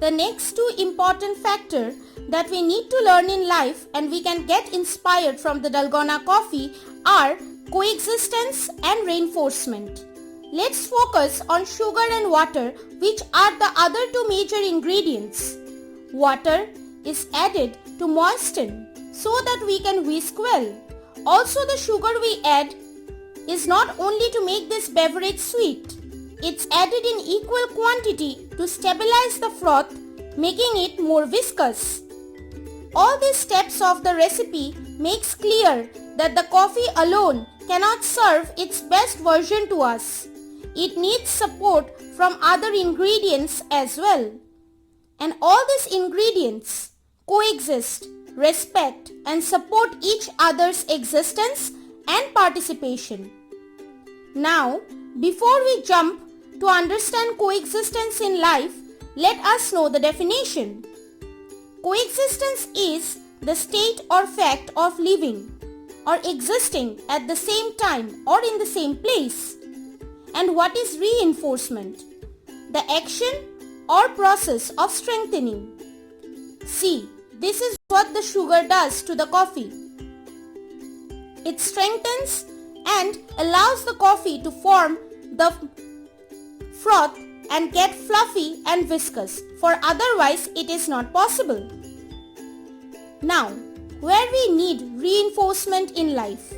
The next two important factors that we need to learn in life and we can get inspired from the Dalgona Coffee are coexistence and reinforcement. Let's focus on sugar and water, which are the other two major ingredients. Water is added to moisten so that we can whisk well. Also, the sugar we add is not only to make this beverage sweet. It's added in equal quantity to stabilize the froth, making it more viscous. All these steps of the recipe makes clear that the coffee alone cannot serve its best version to us. It needs support from other ingredients as well. And all these ingredients coexist, respect and support each other's existence and participation. Now, before we jump to understand coexistence in life, let us know the definition. Coexistence is the state or fact of living or existing at the same time or in the same place. And what is reinforcement? The action or process of strengthening. See, this is what the sugar does to the coffee. It strengthens and allows the coffee to form the froth and get fluffy and viscous, for otherwise it is not possible. Now, where we need reinforcement in life.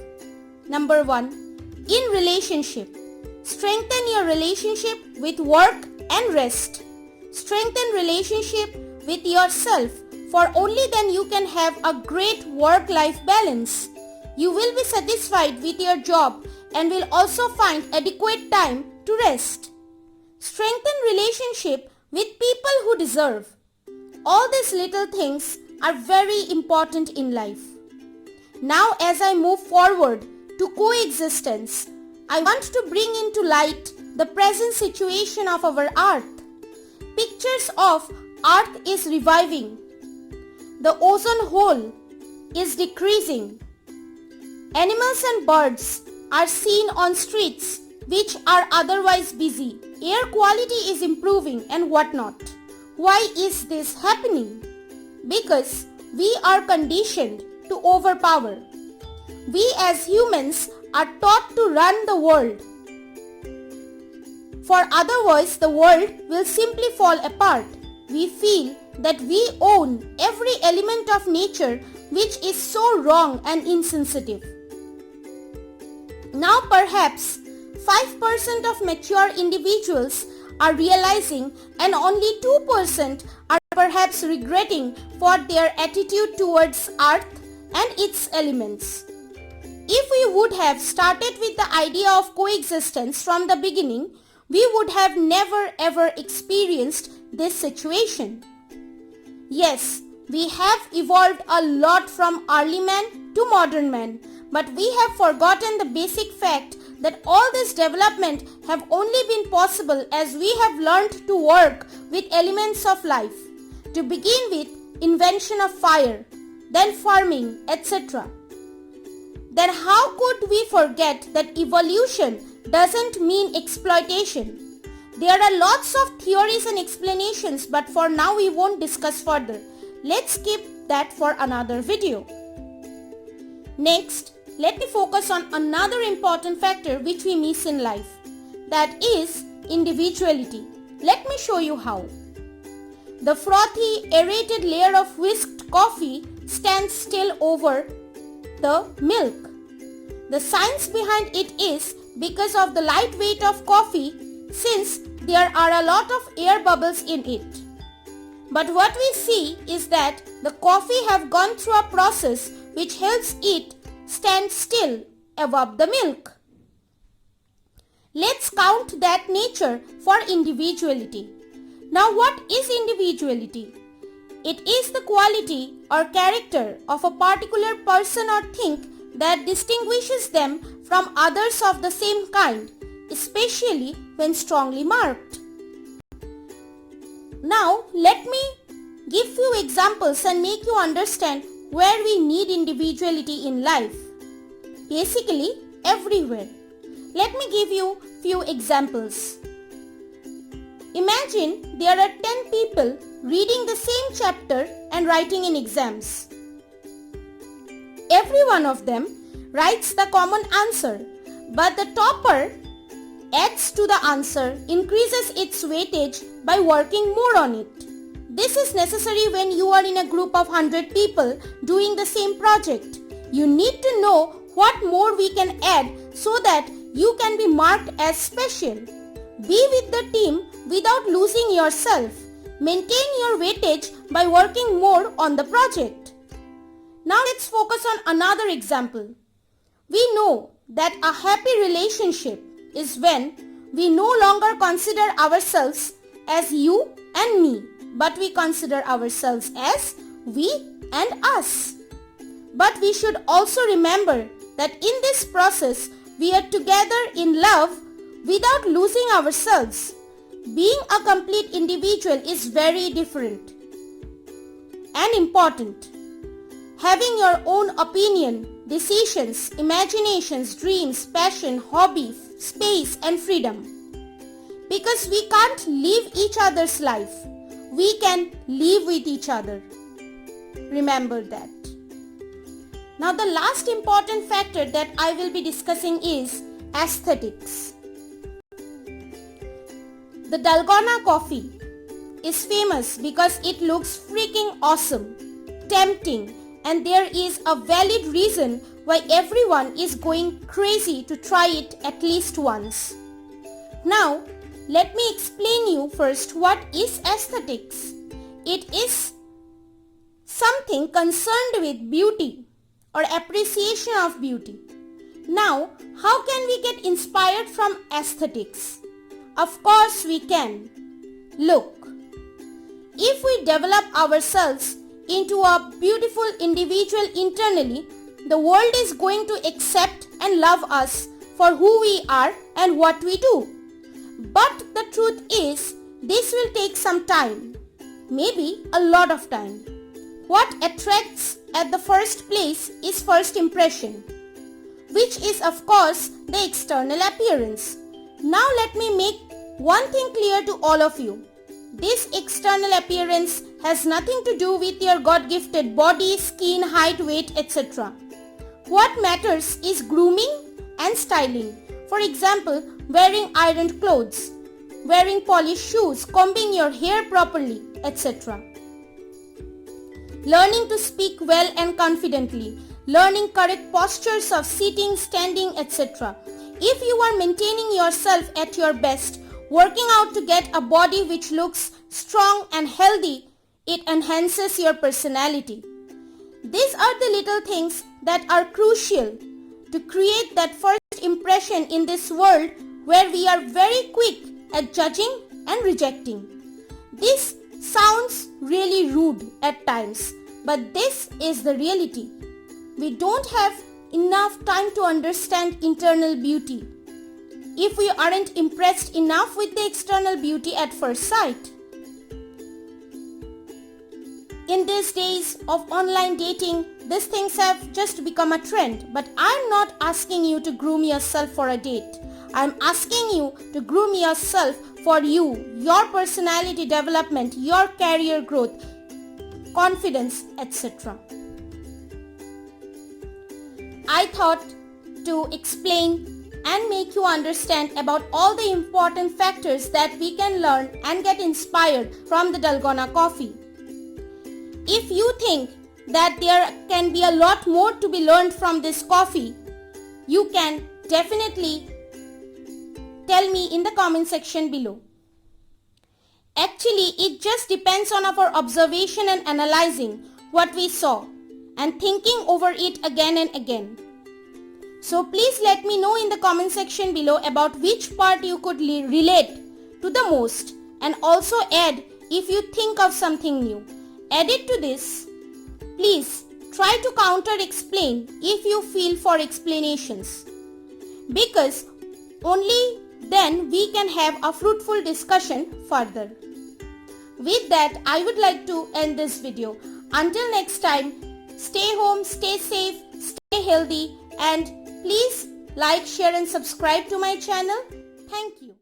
Number 1. In relationship. Strengthen your relationship with work and rest. Strengthen relationship with yourself, for only then you can have a great work-life balance. You will be satisfied with your job and will also find adequate time to rest. Strengthen relationship with people who deserve. All these little things are very important in life. Now as I move forward to coexistence, I want to bring into light the present situation of our earth. Pictures of earth is reviving. The ozone hole is decreasing. Animals and birds are seen on streets which are otherwise busy. Air quality is improving and whatnot. Why is this happening? Because we are conditioned to overpower. We as humans are taught to run the world. For otherwise the world will simply fall apart. We feel that we own every element of nature, which is so wrong and insensitive. Now perhaps 5% of mature individuals are realizing and only 2% are perhaps regretting for their attitude towards earth and its elements. If we would have started with the idea of coexistence from the beginning, we would have never ever experienced this situation. Yes, we have evolved a lot from early man to modern man, but we have forgotten the basic fact that all this development have only been possible as we have learned to work with elements of life. To begin with, invention of fire, then farming, etc. Then how could we forget that evolution doesn't mean exploitation? There are lots of theories and explanations, but for now we won't discuss further. Let's keep that for another video. Next, let me focus on another important factor which we miss in life. That is individuality. Let me show you how. The frothy, aerated layer of whisked coffee stands still over the milk. The science behind it is because of the light weight of coffee, since there are a lot of air bubbles in it. But what we see is that the coffee have gone through a process which helps it stand still above the milk. Let's count that nature for individuality. Now what is individuality? It is the quality or character of a particular person or thing that distinguishes them from others of the same kind, especially when strongly marked. Now let me give few examples and make you understand where we need individuality in life. Basically, everywhere. Let me give you few examples. Imagine there are 10 people reading the same chapter and writing in exams. Every one of them writes the common answer, but the topper adds to the answer, increases its weightage by working more on it. This is necessary when you are in a group of 100 people doing the same project. You need to know what more we can add so that you can be marked as special. Be with the team without losing yourself. Maintain your weightage by working more on the project. Now let's focus on another example. We know that a happy relationship is when we no longer consider ourselves as you and me, but we consider ourselves as we and us. But we should also remember that in this process, we are together in love without losing ourselves. Being a complete individual is very different and important. Having your own opinion, decisions, imaginations, dreams, passion, hobby, space and freedom. Because we can't live each other's life. We can live with each other. Remember that. Now the last important factor that I will be discussing is aesthetics. The Dalgona coffee is famous because it looks freaking awesome, tempting, and there is a valid reason why everyone is going crazy to try it at least once. Now, let me explain you first what is aesthetics. It is something concerned with beauty or appreciation of beauty. Now, how can we get inspired from aesthetics? Of course we can. Look, if we develop ourselves into a beautiful individual internally, the world is going to accept and love us for who we are and what we do. But the truth is, this will take some time, maybe a lot of time. What attracts at the first place is first impression, which is of course the external appearance. Now let me make one thing clear to all of you. This external appearance has nothing to do with your God-gifted body, skin, height, weight, etc. What matters is grooming and styling. For example, wearing ironed clothes, wearing polished shoes, combing your hair properly, etc. Learning to speak well and confidently, learning correct postures of sitting, standing, etc. If you are maintaining yourself at your best, working out to get a body which looks strong and healthy, it enhances your personality. These are the little things that are crucial to create that first impression in this world where we are very quick at judging and rejecting. This sounds really rude at times, but this is the reality. We don't have enough time to understand internal beauty if we aren't impressed enough with the external beauty at first sight. In these days of online dating, these things have just become a trend, but I'm not asking you to groom yourself for a date. I'm asking you to groom yourself for you, your personality development, your career growth, confidence, etc. I thought to explain and make you understand about all the important factors that we can learn and get inspired from the Dalgona coffee. If you think that there can be a lot more to be learned from this coffee, you can definitely tell me in the comment section below. Actually, it just depends on our observation and analyzing what we saw and thinking over it again and again. So please let me know in the comment section below about which part you could relate to the most, and also add if you think of something new. Add it to this. Please try to counter explain if you feel for explanations, because only then we can have a fruitful discussion further. With that, I would like to end this video. Until next time, stay home, stay safe, stay healthy, and please like, share and subscribe to my channel. Thank you.